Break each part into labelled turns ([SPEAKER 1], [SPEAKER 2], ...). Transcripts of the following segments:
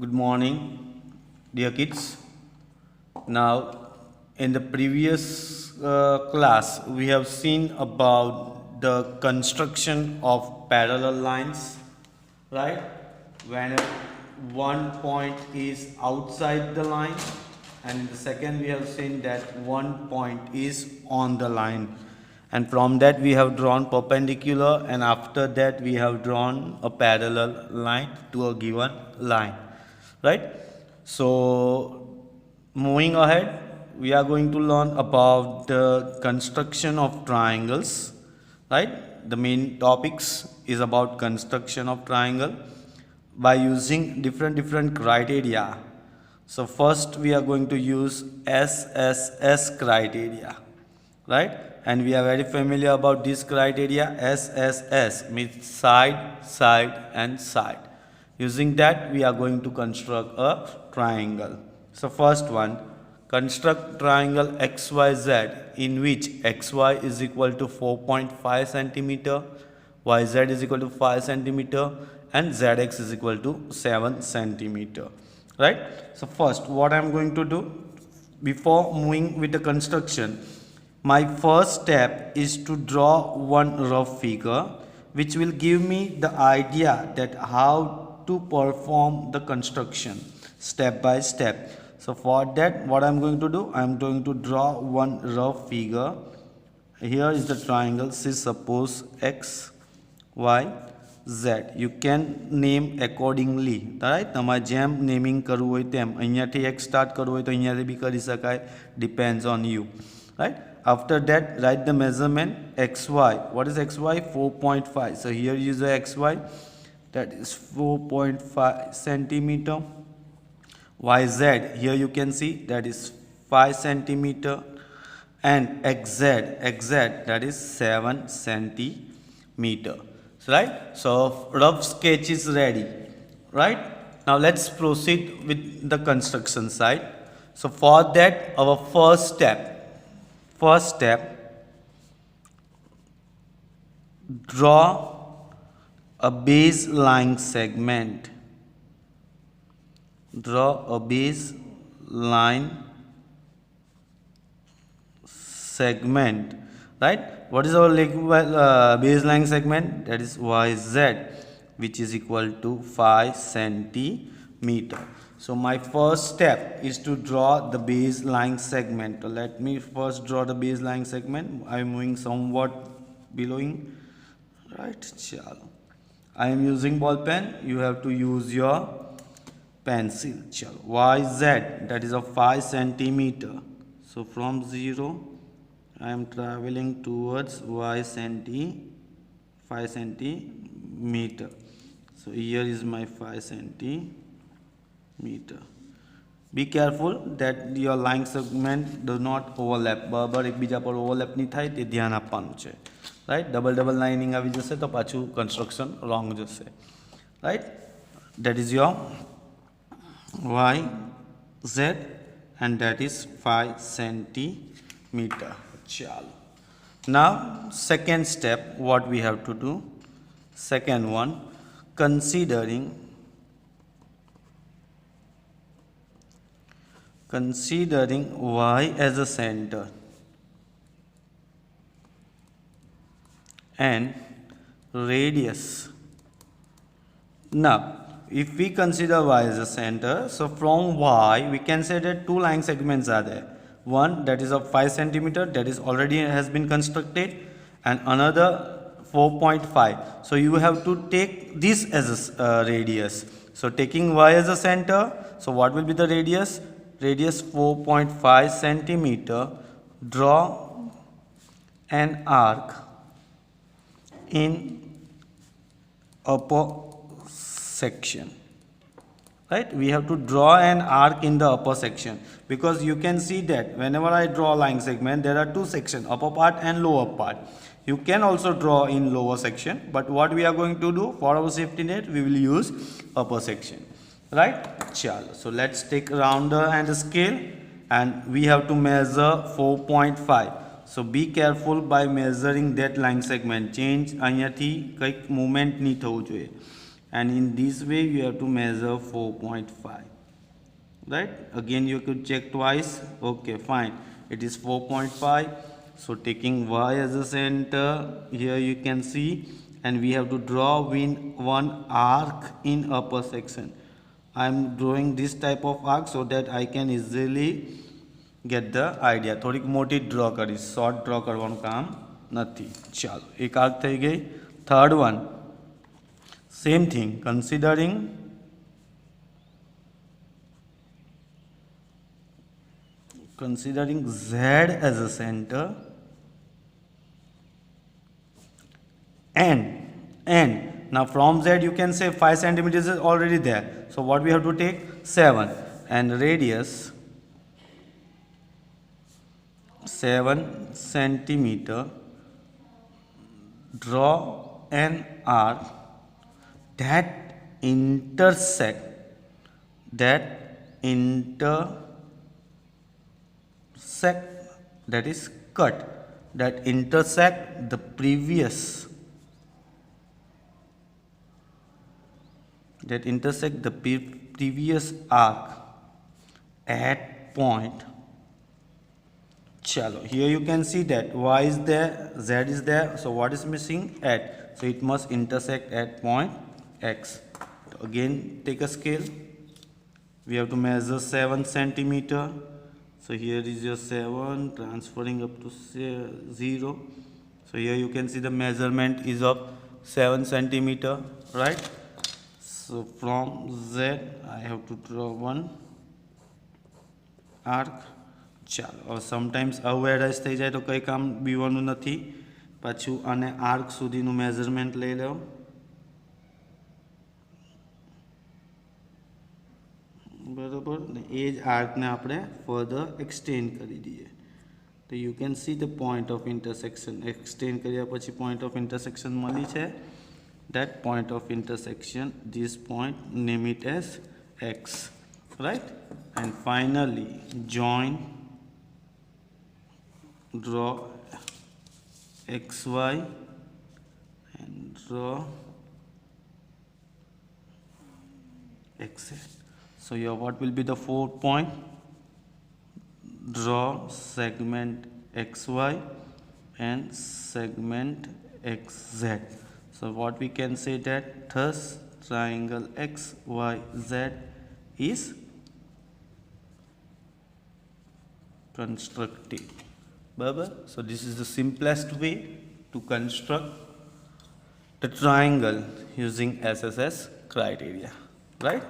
[SPEAKER 1] Good morning, dear kids. Now, in the previous class, we have seen about the construction of parallel lines, right? When one point is outside the line, and in the second, we have seen that one point is on the line. And from that we have drawn perpendicular, and after that we have drawn a parallel line to a given line, right? So moving ahead, we are going to learn about the construction of triangles, right? The main topics is about construction of triangle by using different criteria. So first we are going to use S.S.S criteria, right? And we are very familiar about this criteria. S.S.S means side, side and side. Using that we are going to construct a triangle. So first one, construct triangle XYZ in which XY is equal to 4.5 centimeter, YZ is equal to 5 centimeter and ZX is equal to 7 centimeter, right? So first what I am going to do before moving with the construction, my first step is to draw one rough figure which will give me the idea that how to perform the construction step by step. So for that what I am going to do, I am going to draw one rough figure. Here is the triangle. Suppose X, Y, Z. You can name accordingly, right? તમારે જેમ naming કરવું હોય તેમ અહીંયાથી X start કરવું હોય તો અહીંયાથી બી કરી શકાય, depends on you, right? After that write the measurement XY. What is XY? 4.5. So here use the XY, that is 4.5 centimeter. YZ, here you can see that is 5 centimeter, and XZ that is 7 centimeter. Right? So rough sketch is ready, right? Now let's proceed with the construction side. So for that our first step, draw a baseline segment. Draw a baseline segment, right? What is our baseline segment? That is YZ, which is equal to 5 centimeter. So my first step is to draw the baseline segment. So let me first draw the baseline segment. I am moving somewhat belowing, right? Chalo. I am using ball pen. You have to use your pencil. Chalo. YZ, that is a 5 centimeter. So from 0 I am traveling towards Y 5 centimeter. So here is my 5 centimeter. Be careful that your line segment do not overlap. બરાબર એકબીજા પર overlap નહીં થાય તે ધ્યાન આપવાનું છે, right? Double lining આવી જશે તો પાછું construction wrong જશે, right? That is your Y Z and that is 5 centimeter. Chalo. Now second step, what we have to do, second one, considering Y as a center and radius. Now if we consider Y as a center, so from Y we can say that two line segments are there. One that is of 5 centimeter, that is already has been constructed, and another 4.5. So you have to take this as a radius. So taking Y as a center, so what will be the radius? Radius 4.5 centimeter. Draw an arc in upper section, right? We have to draw an arc in the upper section, because you can see that whenever I draw a line segment there are two sections, upper part and lower part. You can also draw in lower section, but what we are going to do for our safety net, we will use upper section, right? Chalo. So let's take rounder and a scale, and we have to measure 4.5. So be careful by measuring that line segment. Change અહીંયાથી કંઈક movement નહીં થવું જોઈએ. and in this way you have to measure 4.5. Right, again you could check twice. Okay, fine, it is 4.5. So taking y as a center, here you can see, and we have to draw one arc in upper section. I am drawing this type of arc so that I can easily get the idea. થોડીક મોટી draw કરીશ, short draw કરવાનું કામ નથી. ચાલો, એક arc થઈ ગઈ. Third one, same thing, considering Z as a center and now from Z you can say 5 centimeters is already there, so what we have to take 7, and radius 7 centimeter. Draw an arc that intersect that is cut, that intersect the previous arc at point. Chalo, here you can see that y is there, z is there, so what is missing? At, so it must intersect at point x. So again take a scale, we have to measure 7 centimeter. So here is your 7 transferring up to 0. So here you can see the measurement is of 7 centimeter, right? So from Z I have to draw one arc. ચાલો, sometimes આવું address થઈ જાય તો કંઈ કામ બીવાનું નથી. પાછું આને આર્ક સુધીનું મેઝરમેન્ટ લઈ લો. બરાબર, ને એ જ આર્કને આપણે ફર્ધર એક્સટેન્ડ કરી દઈએ. તો you can see the point of intersection. Extend કર્યા પછી પોઈન્ટ ઓફ ઇન્ટરસેક્શન મળી છે. that point of intersection, this point, name it as x, right? And finally join, draw xy and draw xz. So here what will be the fourth point? Draw segment xy and segment xz. So what we can say that thus triangle xyz is constructed. Baba, so this is the simplest way to construct the triangle using SSS criteria, right?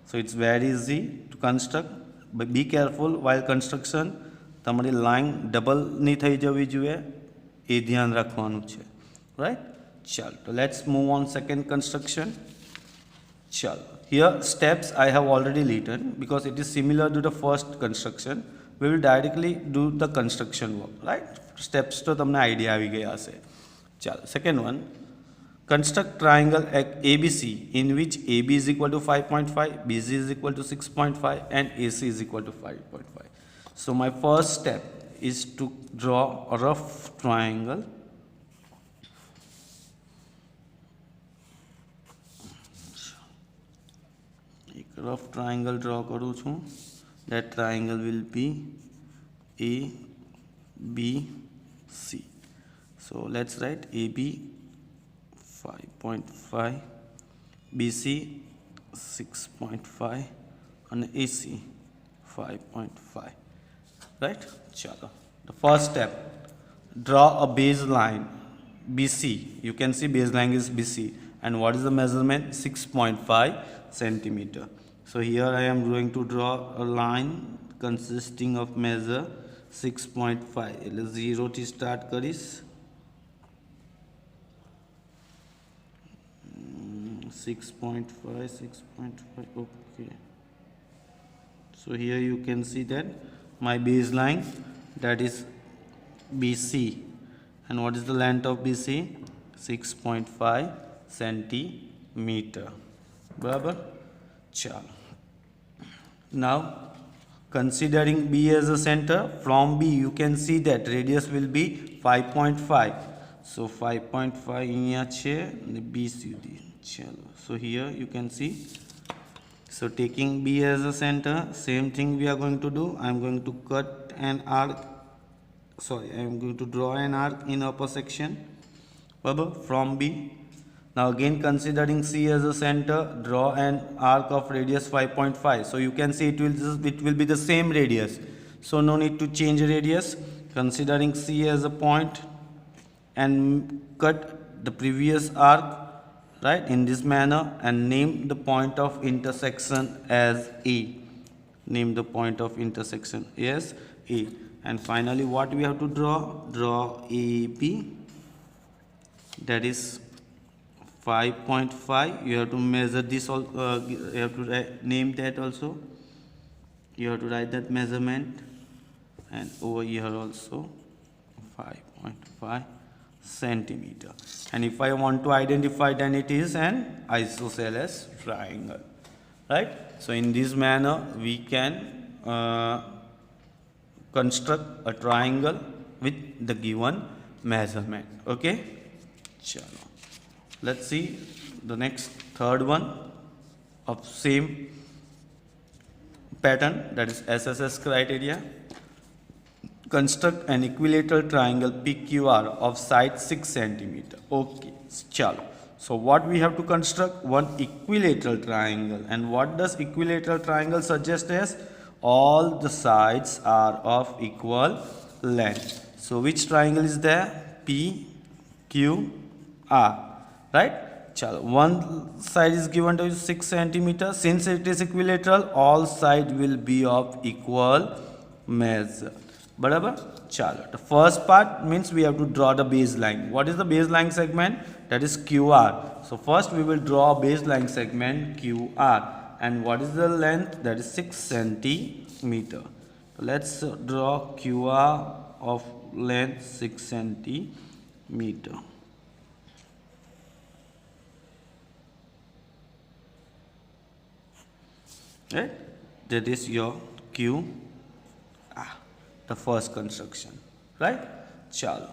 [SPEAKER 1] So it's very easy to construct, but be careful while construction. તમારી line double નહીં થઈ જવી જોઈએ, એ ધ્યાન રાખવાનું છે, right? Chal, so let's move on second construction. Chal, here steps I have already written because it is similar to the first construction. We will directly do the construction work, right? Steps to tamne idea avi gaya hase. Chal, second one, construct triangle ABC in which AB is equal to 5.5, BC is equal to 6.5 and AC is equal to 5.5. So my first step is to draw a rough triangle. Rough triangle draw करूँ छूँ. That triangle will be ABC. So let's write AB 5.5, BC 6.5 and AC 5.5. Right? Chalo. The first step, draw a baseline BC. You can see baseline is BC. And what is the measurement? 6.5 centimeter. So here I am going to draw a line consisting of measure 6.5. 0 થી start કરીશ. 6.5, okay. So here you can see that my baseline, that is BC. And what is the length of BC? 6.5 centimeter. Barabar? Chalo. Now considering B as a center, from B you can see that radius will be 5.5. So 5.5 અહીંયા છે ને B સુધી. Chalo. So here you can see, so taking B as a center, same thing we are going to do. I am going to cut an arc, sorry, I am going to draw an arc in upper section from B. Now again, considering C as a center, draw an arc of radius 5.5. So you can see it will be the same radius, so no need to change radius. Considering C as a point and cut the previous arc, right, in this manner, and name the point of intersection as A. Name the point of intersection as A. And finally, what we have to draw AB, that is 5.5. You have to measure this also, you have to name that also. You have to write that measurement, and over here also 5.5 centimeter. And if I want to identify, then it is an isosceles triangle, right? So in this manner we can construct a triangle with the given measurement. Okay, chalo. Let's see the next third one of same pattern, that is S.S.S criteria. Construct an equilateral triangle PQR of side 6 centimeter. Okay, chalo. So what we have to construct? One equilateral triangle. And what does equilateral triangle suggest as? All the sides are of equal length. So which triangle is there? PQR, right? Chalo. One side is given to 6 centimeter. Since it is equilateral, all sides will be of equal measure. Barabar? Chalo. The first part means we have to draw the baseline. What is the baseline segment? That is QR. So first we will draw a baseline segment QR. And what is the length? That is 6 centimeter. So let's draw QR of length 6 centimeter. Right? That is your Q. The first construction, right? Chalo.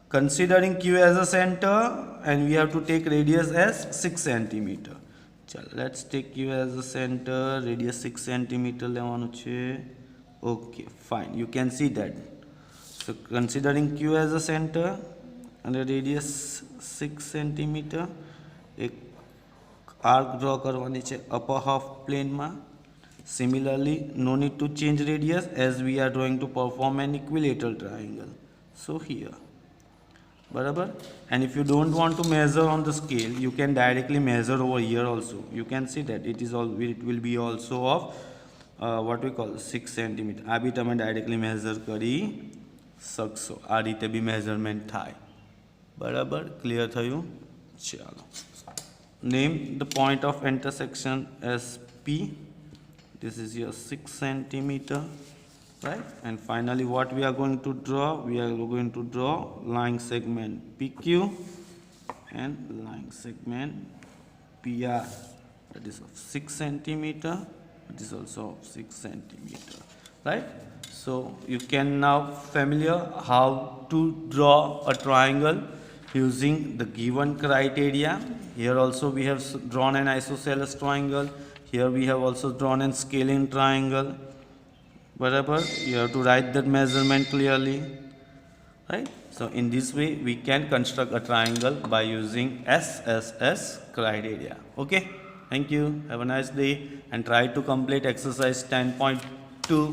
[SPEAKER 1] Considering Q as a center, and we have to take radius as 6 centimeter. Chalo. Let's take Q as a center, radius 6 centimeter. Okay, fine. You can see that. So considering Q as a center and a radius 6 centimeter, एक arc draw करवानी है upper half plane में. Similarly, no need to change radius as we are going to perform an equilateral triangle. So here, barabar. And if you don't want to measure on the scale, you can directly measure over here also. You can see that it will be also of what we call 6 centimeter. Abhi tame directly measure kari sakso. આ રીતે બી measurement થાય. બરાબર? Clear થયું? ચાલો. Name the point of intersection as P. This is your 6 centimeter, right? And finally, what we are going to draw? We are going to draw line segment PQ and line segment PR. That is of 6 centimeter. It is also of 6 centimeter, right? So you can now familiar how to draw a triangle using the given criteria. Here also we have drawn an isosceles triangle. Here we have also drawn a scalene triangle. Whatever, you have to write that measurement clearly, right? So in this way, we can construct a triangle by using S.S.S criteria. Okay, thank you. Have a nice day and try to complete exercise 10.2.